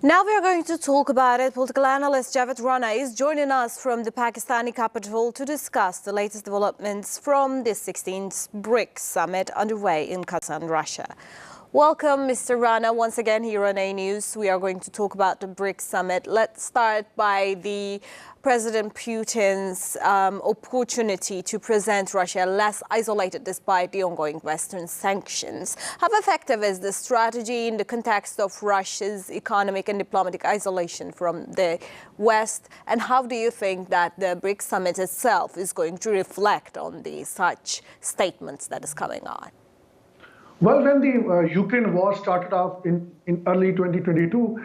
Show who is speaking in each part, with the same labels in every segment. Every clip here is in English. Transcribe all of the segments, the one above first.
Speaker 1: Now we are going to talk about it. Political analyst Javed Rana is joining us from the Pakistani capital to discuss the latest developments from the 16th BRICS summit underway in Kazan, Russia. Welcome, Mr. Rana, once again here on A News. We are going to talk about the BRICS summit. Let's start by the President Putin's opportunity to present Russia less isolated despite the ongoing Western sanctions. How effective is this strategy in the context of Russia's economic and diplomatic isolation from the West? And how do you think that the BRICS summit itself is going to reflect on such statements that is coming on?
Speaker 2: Well, when the Ukraine war started off in early 2022,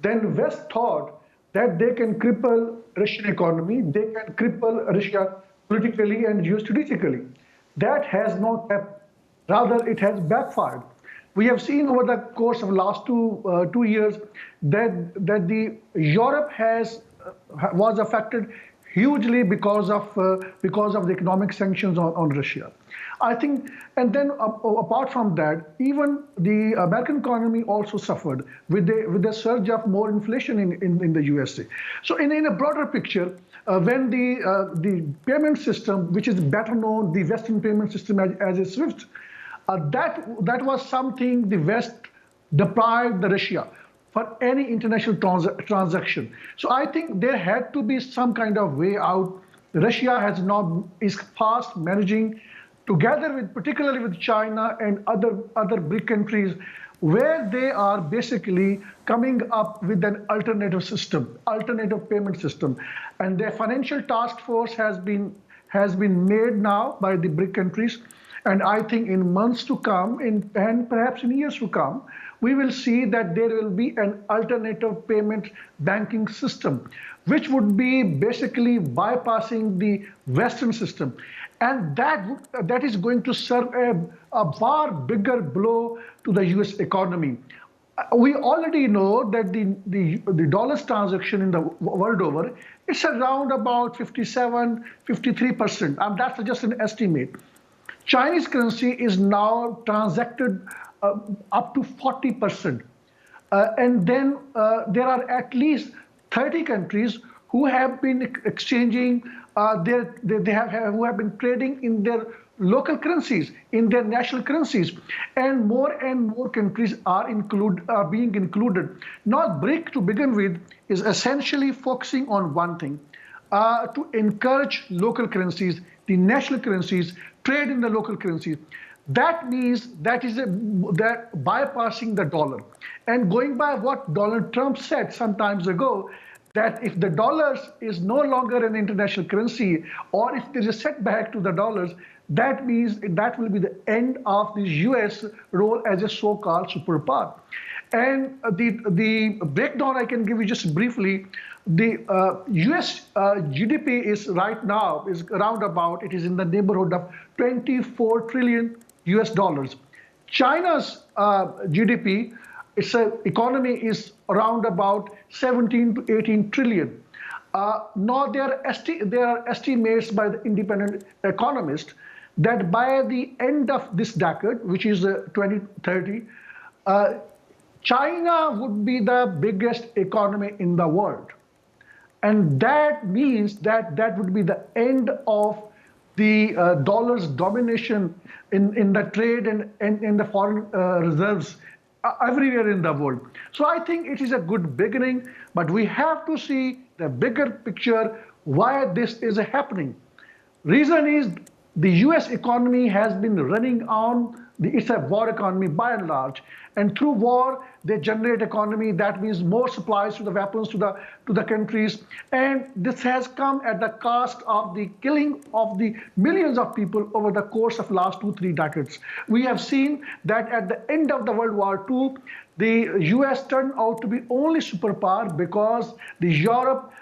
Speaker 2: then West thought that they can cripple Russian economy, they can cripple Russia politically and geostrategically. That has not happened. Rather, it has backfired. We have seen over the course of the last two years that the Europe was affected hugely because of the economic sanctions on Russia. I think, and then apart from that, even the American economy also suffered with the surge of more inflation in the USA. So in a broader picture, when the payment system, which is better known, the Western payment system as a SWIFT, that was something the West deprived the Russia for any international transaction. So I think there had to be some kind of way out. Russia is fast managing, together with, particularly with China and other BRIC countries, where they are basically coming up with an alternative system, alternative payment system. And their financial task force has been made now by the BRIC countries. And I think in months to come, and perhaps in years to come, we will see that there will be an alternative payment banking system, which would be basically bypassing the Western system. And that is going to serve a far bigger blow to the US economy. We already know that the dollar's transaction in the world over, it's around about 57, 53%. And that's just an estimate. Chinese currency is now transacted up to 40%. And then there are at least 30 countries who have been exchanging, who have been trading in their local currencies, in their national currencies. And more countries are being included. Now, BRIC, to begin with, is essentially focusing on one thing, to encourage local currencies, the national currencies, trade in the local currencies. That means that bypassing the dollar. And going by what Donald Trump said some time ago, that if the dollars is no longer an international currency, or if there is a setback to the dollars, that means that will be the end of the US role as a so-called superpower. And the breakdown I can give you just briefly, the US GDP is right now, is around about, it is in the neighborhood of 24 trillion US dollars. China's GDP, its economy is around about 17 to 18 trillion. Now there are estimates by the independent economists that by the end of this decade, which is 2030, China would be the biggest economy in the world. And that means that would be the end of the dollar's domination in the trade and in the foreign reserves everywhere in the world. So I think it is a good beginning, but we have to see the bigger picture why this is happening. Reason is the US economy has been running on, it's a war economy by and large. And through war, they generate economy. That means more supplies to the weapons to the countries. And this has come at the cost of the killing of the millions of people over the course of last 2-3 decades. We have seen that at the end of the World War II, the US turned out to be only superpower because the Europe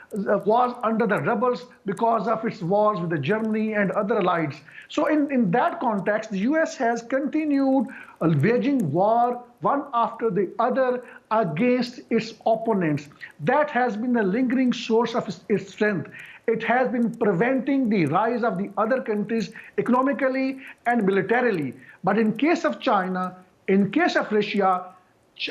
Speaker 2: was under the rebels because of its wars with the Germany and other allies. So in that context, the US has continued waging war one after the other against its opponents. That has been the lingering source of its strength. It has been preventing the rise of the other countries economically and militarily. But in case of China, in case of Russia,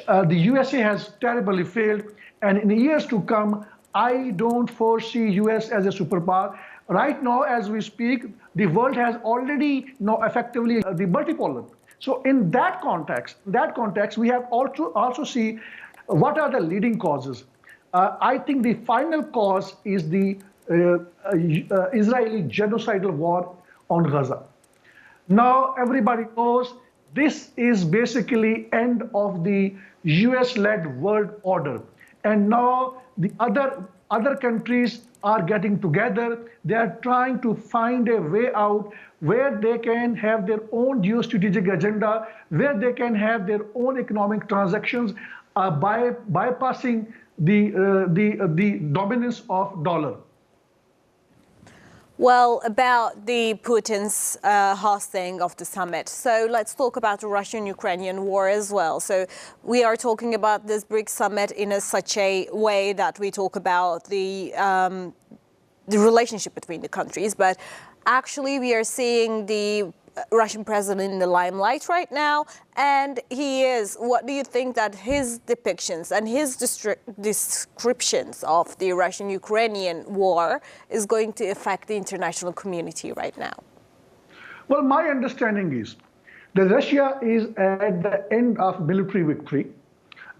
Speaker 2: the USA has terribly failed. And in years to come, I don't foresee US as a superpower. Right now, as we speak, the world has already now effectively the multipolar. So in that context, we have also see what are the leading causes. I think the final cause is the Israeli genocidal war on Gaza. Now everybody knows this is basically end of the US-led world order. And now the other countries are getting together. They are trying to find a way out where they can have their own geostrategic agenda, where they can have their own economic transactions by bypassing the dominance of dollar.
Speaker 1: Well, about the Putin's hosting of the summit. So let's talk about the Russian Ukrainian war as well. So we are talking about this BRICS summit in such a way that we talk about the relationship between the countries, but actually we are seeing the Russian president in the limelight right now, and he is. What do you think that his depictions and his descriptions of the Russian-Ukrainian war is going to affect the international community right now?
Speaker 2: Well, my understanding is that Russia is at the end of military victory,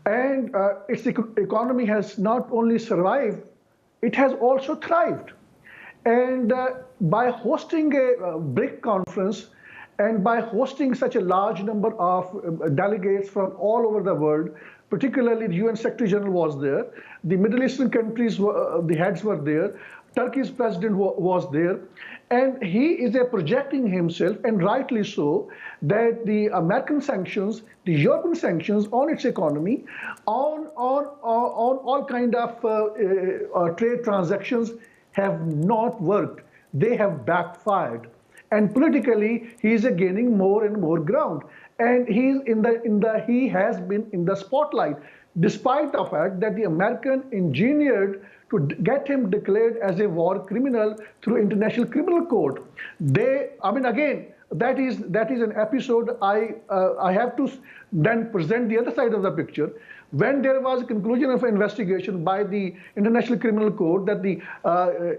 Speaker 2: and its economy has not only survived, it has also thrived. And by hosting a BRIC conference, and by hosting such a large number of delegates from all over the world, particularly the UN Secretary General was there, the Middle Eastern countries, the heads were there, Turkey's president was there, and he is projecting himself, and rightly so, that the American sanctions, the European sanctions on its economy, on all kind of trade transactions have not worked. They have backfired. And politically, he is gaining more and more ground, and he has been in the spotlight, despite the fact that the American engineered to get him declared as a war criminal through International Criminal Court. Again, that is an episode. I have to then present the other side of the picture. When there was a conclusion of an investigation by the International Criminal Court that the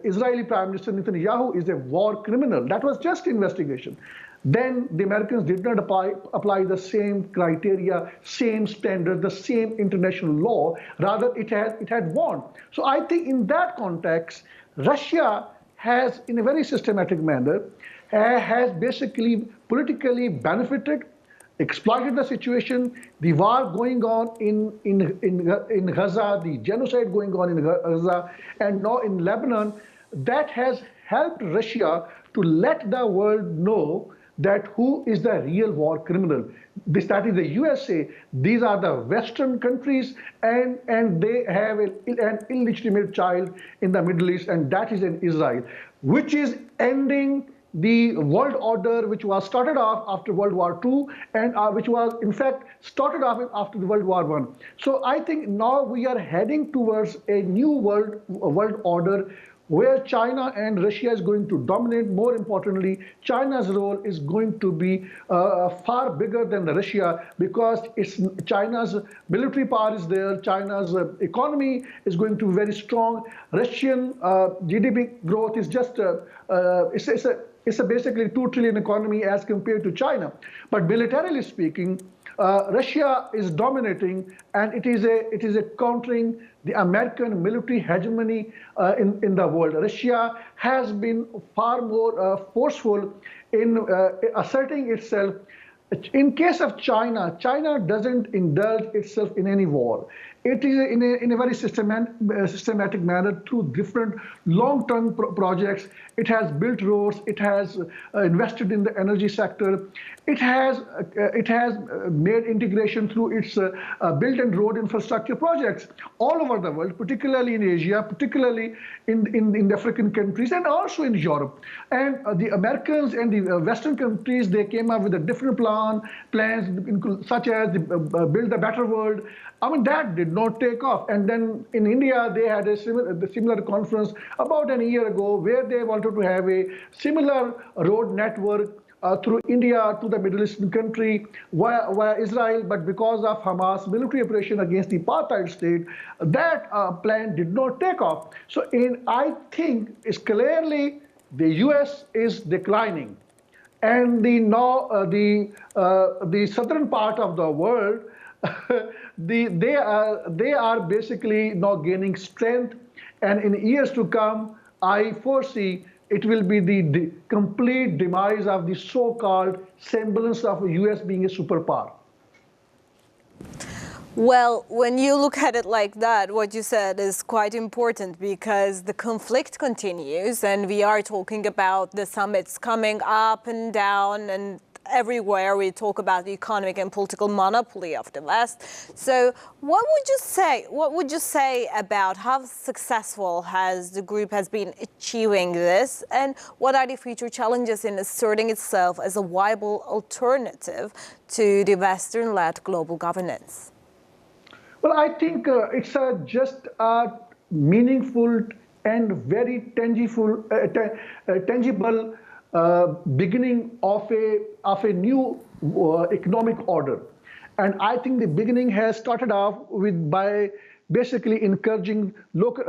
Speaker 2: Israeli Prime Minister Netanyahu is a war criminal, that was just investigation. Then the Americans did not apply the same criteria, same standards, the same international law. Rather, it had won. So I think in that context, Russia has, in a very systematic manner, has basically politically benefited, exploited the situation, the war going on in Gaza, the genocide going on in Gaza, and now in Lebanon. That has helped Russia to let the world know that who is the real war criminal. That is the USA. These are the Western countries, and they have an illegitimate child in the Middle East, and that is in Israel, which is ending the world order, which was started off after World War II, and which was in fact started off after the World War I. So I think now we are heading towards a new world order where China and Russia is going to dominate. More importantly, China's role is going to be far bigger than Russia, because China's military power is there, China's economy is going to be very strong. Russian GDP growth is just it's a basically 2 trillion economy as compared to China. But militarily speaking, Russia is dominating, and it is a countering the American military hegemony in the world. Russia has been far more forceful in asserting itself. In case of China, China doesn't indulge itself in any war. It is in a very systematic manner through different long-term projects. It has built roads. It has invested in the energy sector. It has made integration through its built and road infrastructure projects all over the world, particularly in Asia, particularly in the African countries, and also in Europe. And the Americans and the Western countries, they came up with a different plans, such as Build a Better World. I mean, that did not take off. And then in India, they had a similar conference about a year ago, where they wanted to have a similar road network through India to the Middle Eastern country via Israel, but because of Hamas military operation against the apartheid state, that plan did not take off. So I think it's clearly the US is declining. And the southern part of the world, they are basically now gaining strength, and in years to come, I foresee it will be the complete demise of the so-called semblance of the US being a superpower.
Speaker 1: Well, when you look at it like that, what you said is quite important because the conflict continues and we are talking about the summits coming up and down and everywhere we talk about the economic and political monopoly of the West. So what would you say about how successful has the group has been achieving this, and what are the future challenges in asserting itself as a viable alternative to the Western-led global governance?
Speaker 2: Well, I think it's just a meaningful and very tangible beginning of a new economic order. And I think the beginning has started off by basically encouraging local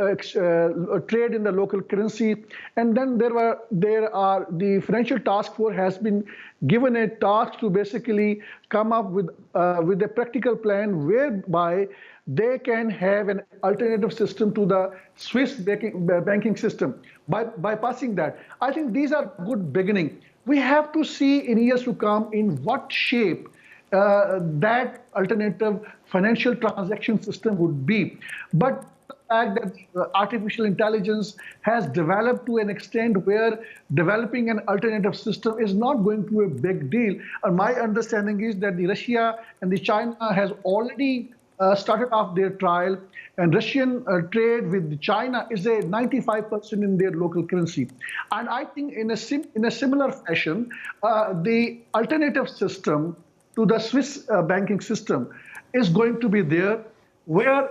Speaker 2: trade in the local currency, and then the financial task force has been given a task to basically come up with a practical plan whereby they can have an alternative system to the Swiss banking system. By passing that, I think these are good beginning. We have to see in years to come in what shape that alternative financial transaction system would be. But the fact that artificial intelligence has developed to an extent where developing an alternative system is not going to be a big deal. And my understanding is that the Russia and the China has already started off their trial, and Russian trade with China is a 95% in their local currency. And I think in a similar fashion, the alternative system to the Swiss banking system is going to be there, where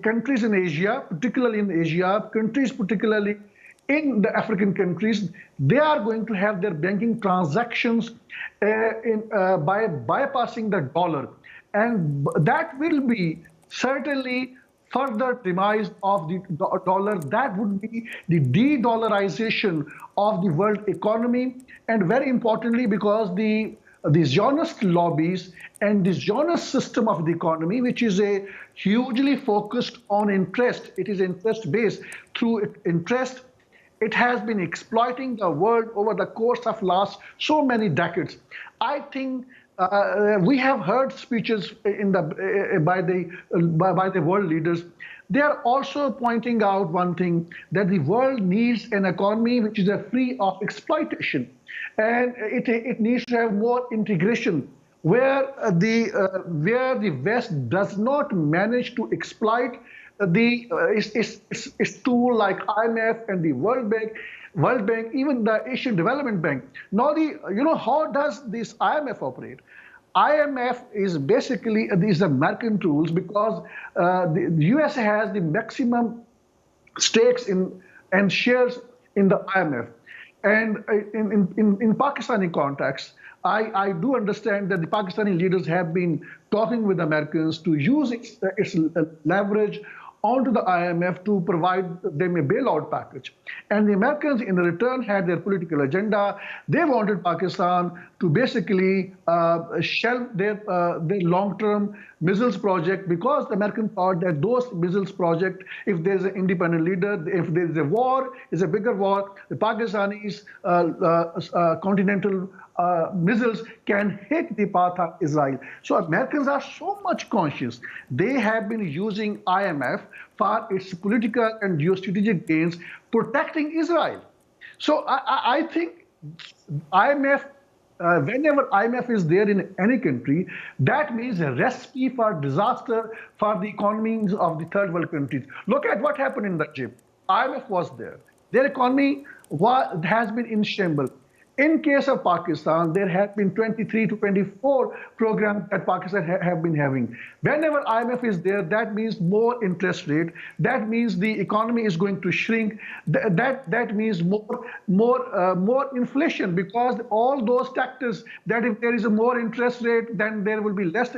Speaker 2: countries in Asia, particularly in the African countries, they are going to have their banking transactions by bypassing the dollar. And that will be certainly further demise of the dollar. That would be the de-dollarization of the world economy. And very importantly, because the Zionist lobbies and the Zionist system of the economy, which is a hugely focused on interest, it is interest-based. Through interest, it has been exploiting the world over the course of last so many decades. I think we have heard speeches by the world leaders. They are also pointing out one thing, that the world needs an economy which is free of exploitation. And it needs to have more integration, where the West does not manage to exploit its tool like IMF and the World Bank, even the Asian Development Bank. Now, how does this IMF operate? IMF is basically these American tools, because the US has the maximum stakes and shares in the IMF. And in Pakistani context, I do understand that the Pakistani leaders have been talking with Americans to use its leverage onto the IMF to provide them a bailout package. And the Americans in return had their political agenda. They wanted Pakistan to basically shelve their long-term missiles project, because the American thought that those missiles project, if there's an independent leader, if there's a war, it's a bigger war, the Pakistanis continental missiles can hit the path of Israel. So Americans are so much conscious. They have been using IMF for its political and geostrategic gains, protecting Israel. So I think IMF, whenever IMF is there in any country, that means a recipe for disaster for the economies of the third world countries. Look at what happened in Egypt. IMF was there. Their economy has been in shambles. In case of Pakistan, there have been 23 to 24 programs that Pakistan have been having. Whenever IMF is there, that means more interest rate. That means the economy is going to shrink. That means more inflation, because all those factors, that if there is a more interest rate, then there will be less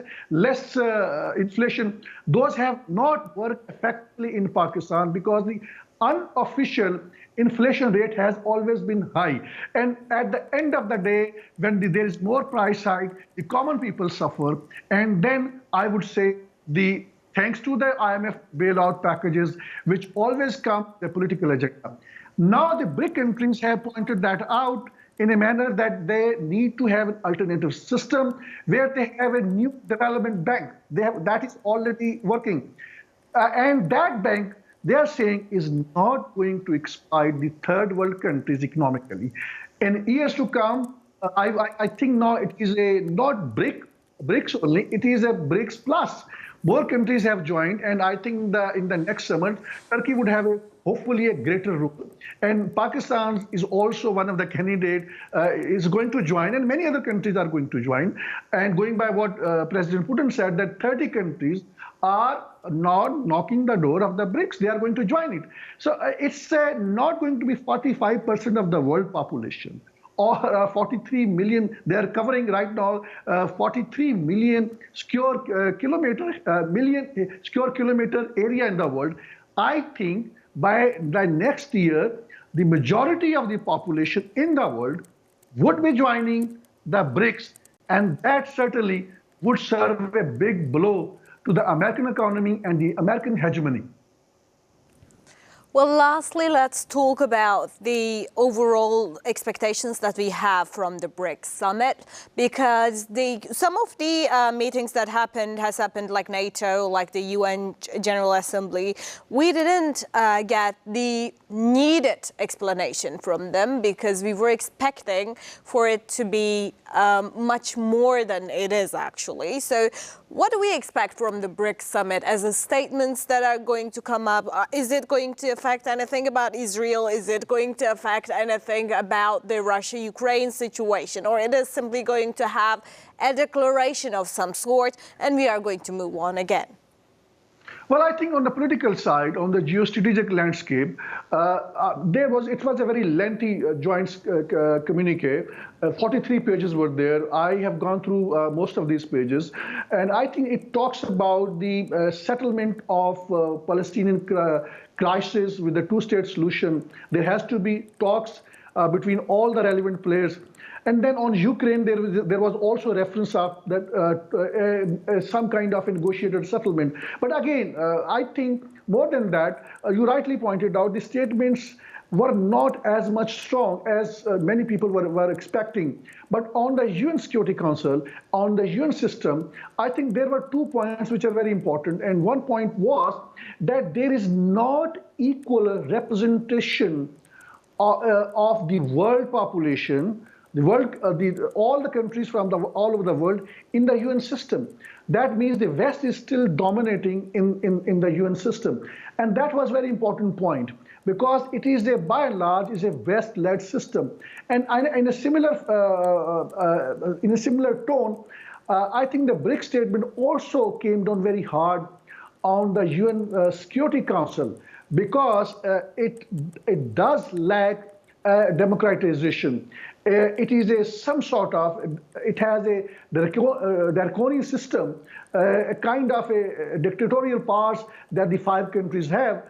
Speaker 2: inflation. Those have not worked effectively in Pakistan because the unofficial inflation rate has always been high. And at the end of the day, when there is more price hike, the common people suffer. And then I would say thanks to the IMF bailout packages, which always come the political agenda. Now the BRIC countries have pointed that out in a manner that they need to have an alternative system where they have a new development bank. That is already working. And that bank, they are saying, is not going to exploit the third world countries economically. In years to come, I think now it is not BRICS only, it is a BRICS plus. More countries have joined, and I think in the next summit, Turkey would have hopefully a greater role. And Pakistan is also one of the candidates, is going to join, and many other countries are going to join. And going by what President Putin said, that 30 countries are not knocking the door of the BRICS. They are going to join it. So it's not going to be 45% of the world population, or 43 million. They are covering right now 43 million square kilometer area in the world. I think by next year, the majority of the population in the world would be joining the BRICS, and that certainly would serve a big blow to the American economy and the American hegemony.
Speaker 1: Well, lastly, let's talk about the overall expectations that we have from the BRICS summit, because some of the meetings that has happened, like NATO, like the UN General Assembly, we didn't get the needed explanation from them, because we were expecting for it to be much more than it is actually. So what do we expect from the BRICS summit as the statements that are going to come up? Is it going to affect anything about Israel? Is it going to affect anything about the Russia-Ukraine situation? Or it is simply going to have a declaration of some sort and we are going to move on again?
Speaker 2: Well, I think on the political side, on the geostrategic landscape, it was a very lengthy joint communique. 43 pages were there. I have gone through most of these pages, and I think it talks about the settlement of Palestinian crisis with the two-state solution. There has to be talks between all the relevant players. And then on Ukraine, there was also reference of that some kind of a negotiated settlement. But again, I think more than that, you rightly pointed out, the statements were not as much strong as many people were expecting. But on the UN Security Council, on the UN system, I think there were 2 points which are very important. And one point was that there is not equal representation of the world population, all the countries from all over the world in the UN system. That means the West is still dominating in the UN system. And that was a very important point, because it is by and large, is a West-led system. And in a similar tone, I think the BRICS statement also came down very hard on the UN Security Council, because it does lack democratization. It is it has a draconian system, a kind of a dictatorial powers that the 5 countries have,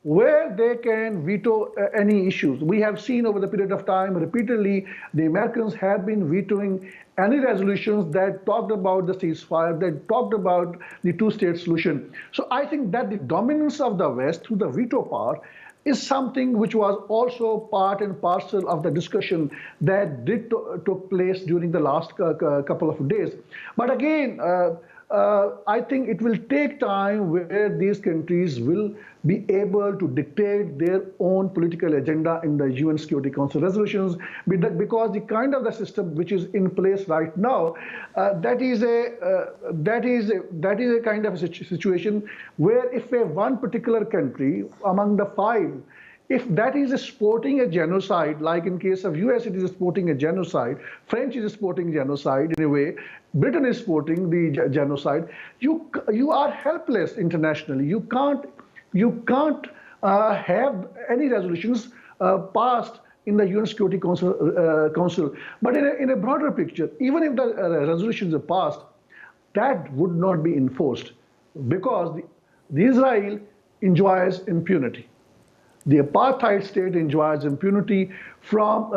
Speaker 2: where they can veto any issues. We have seen over the period of time repeatedly the Americans have been vetoing any resolutions that talked about the ceasefire, that talked about the two-state solution. So I think that the dominance of the West through the veto power is something which was also part and parcel of the discussion that took place during the last couple of days. But again, I think it will take time where these countries will be able to dictate their own political agenda in the UN Security Council resolutions, because the kind of the system which is in place right now, that is a kind of a situation where if one particular country among the 5 if that is supporting a genocide, like in case of US, it is supporting a genocide, French is supporting genocide in a way, Britain is supporting the genocide, you are helpless internationally. You can't have any resolutions passed in the UN Security Council. But in a broader picture, even if the resolutions are passed, that would not be enforced because the Israel enjoys impunity. The apartheid state enjoys impunity from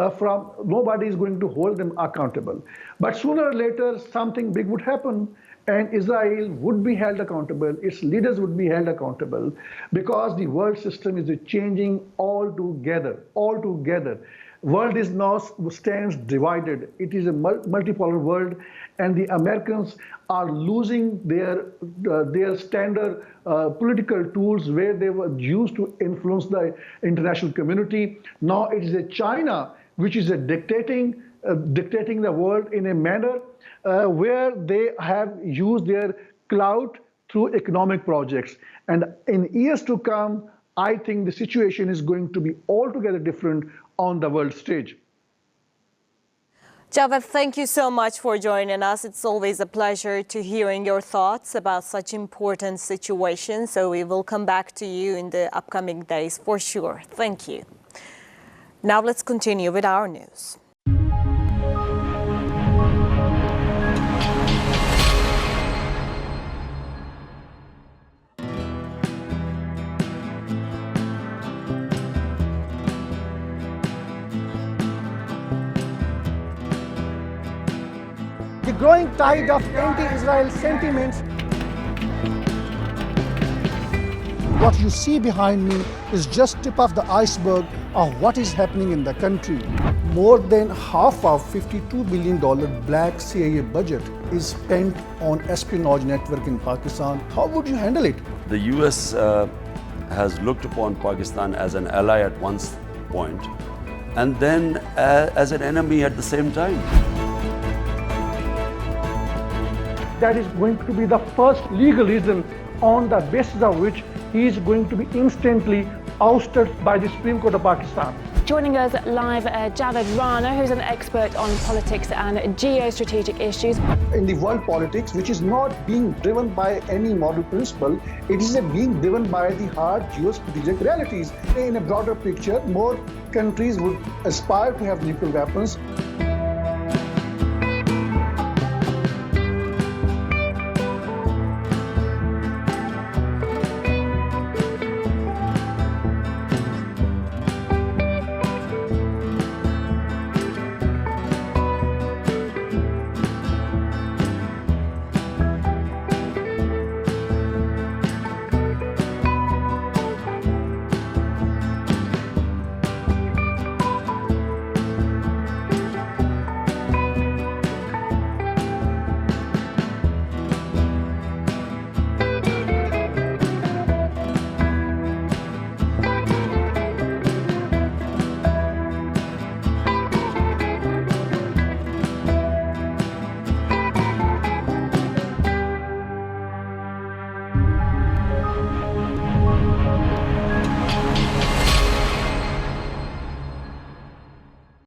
Speaker 2: nobody is going to hold them accountable. But sooner or later, something big would happen and Israel would be held accountable, its leaders would be held accountable because the world system is changing altogether. World is now stands divided. It is a multipolar world, and the Americans are losing their standard political tools where they were used to influence the international community. Now it is a China which is dictating the world in a manner where they have used their clout through economic projects. And in years to come, I think the situation is going to be altogether different on the world stage.
Speaker 1: Javed, thank you so much for joining us. It's always a pleasure to hearing your thoughts about such important situations. So we will come back to you in the upcoming days for sure. Thank you. Now let's continue with our news.
Speaker 3: The growing tide of anti-Israel sentiments. What you see behind me is just tip of the iceberg of what is happening in the country. More than half of $52 billion black CIA budget is spent on espionage network in Pakistan. How would you handle it?
Speaker 4: The US has looked upon Pakistan as an ally at one point and then as an enemy at the same time.
Speaker 2: That is going to be the first legal reason on the basis of which he is going to be instantly ousted by the Supreme Court of Pakistan.
Speaker 5: Joining us live, Javed Rana, who's an expert on politics and geostrategic issues.
Speaker 3: In the world politics, which is not being driven by any moral principle, it is being driven by the hard geostrategic realities. In a broader picture, more countries would aspire to have nuclear weapons.